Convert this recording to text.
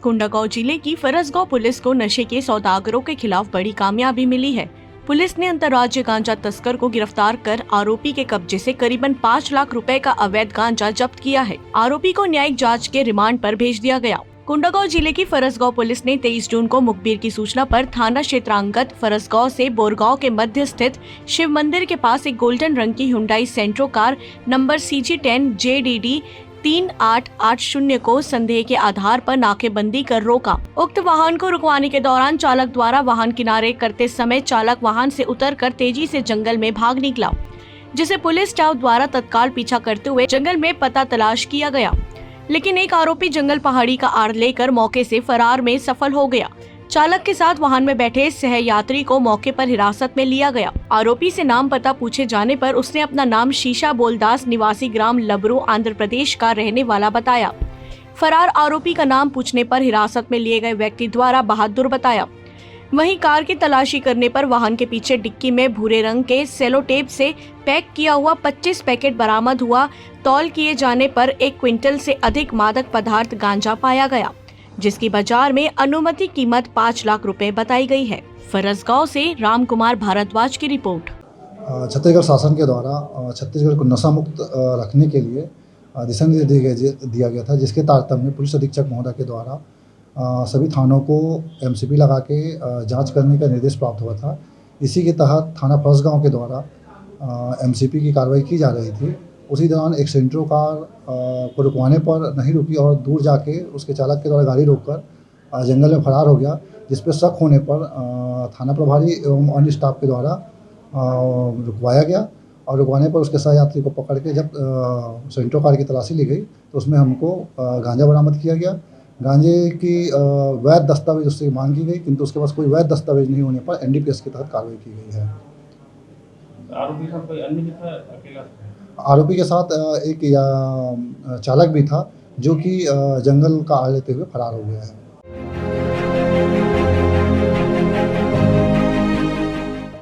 कोंडागांव जिले की फरसगांव पुलिस को नशे के सौदागरों के खिलाफ बड़ी कामयाबी मिली है। पुलिस ने अंतर्राज्यीय गांजा तस्कर को गिरफ्तार कर आरोपी के कब्जे से करीबन 5 लाख रुपए का अवैध गांजा जब्त किया है। आरोपी को न्यायिक जांच के रिमांड पर भेज दिया गया। कोंडागांव जिले की फरसगांव पुलिस ने 23 जून को मुखबिर की सूचना पर थाना क्षेत्रांगत फरसगांव से बोरगांव के मध्य स्थित शिव मंदिर के पास एक गोल्डन रंग की Hyundai Santro car number CG10 JDD 3880 को संदेह के आधार पर नाकेबंदी कर रोका। उक्त वाहन को रुकवाने के दौरान चालक द्वारा वाहन किनारे करते समय चालक वाहन से उतरकर तेजी से जंगल में भाग निकला, जिसे पुलिस स्टाफ द्वारा तत्काल पीछा करते हुए जंगल में पता तलाश किया गया, लेकिन एक आरोपी जंगल पहाड़ी का आड़ लेकर मौके से फरार में सफल हो गया। चालक के साथ वाहन में बैठे सहयात्री को मौके पर हिरासत में लिया गया। आरोपी से नाम पता पूछे जाने पर उसने अपना नाम शीशा बोलदास निवासी ग्राम लबरू आंध्र प्रदेश का रहने वाला बताया। फरार आरोपी का नाम पूछने पर हिरासत में लिए गए व्यक्ति द्वारा बहादुर बताया। वहीं कार की तलाशी करने पर वाहन के पीछे डिक्की में भूरे रंग के सेलो टेप से पैक किया हुआ 25 पैकेट बरामद हुआ। तौल किए जाने पर 1 क्विंटल से अधिक मादक पदार्थ गांजा पाया गया, जिसकी बाजार में अनुमति कीमत 5 लाख रुपए बताई गई है। फरसगांव से राम कुमार भारद्वाज की रिपोर्ट। छत्तीसगढ़ शासन के द्वारा छत्तीसगढ़ को नशा मुक्त रखने के लिए दिशा निर्देश दिया गया था, जिसके तारतम्य में पुलिस अधीक्षक महोदय के द्वारा सभी थानों को MCP लगा के जांच करने का निर्देश प्राप्त हुआ था। इसी के तहत थाना फरसगांव के द्वारा MCP की कार्रवाई की जा रही थी। उसी दौरान एक सेंट्रो कार को रुकवाने पर नहीं रुकी और दूर जाके उसके चालक के द्वारा गाड़ी रोककर जंगल में फरार हो गया, जिस पर शक होने पर थाना प्रभारी एवं अन्य स्टाफ के द्वारा रुकवाया गया और रुकवाने पर उसके सहयात्री को पकड़ के जब सेंट्रो कार की तलाशी ली गई तो उसमें हमको गांजा बरामद किया गया। गांजे की वैध दस्तावेज उससे मांग की गई, किंतु उसके पास कोई वैध दस्तावेज नहीं होने पर NDPS के तहत कार्रवाई की गई है। आरोपी के साथ कोई अन्य भी था? अकेला? आरोपी के साथ एक चालक भी था, जो कि जंगल का आड़ लेते हुए फरार हो गया है।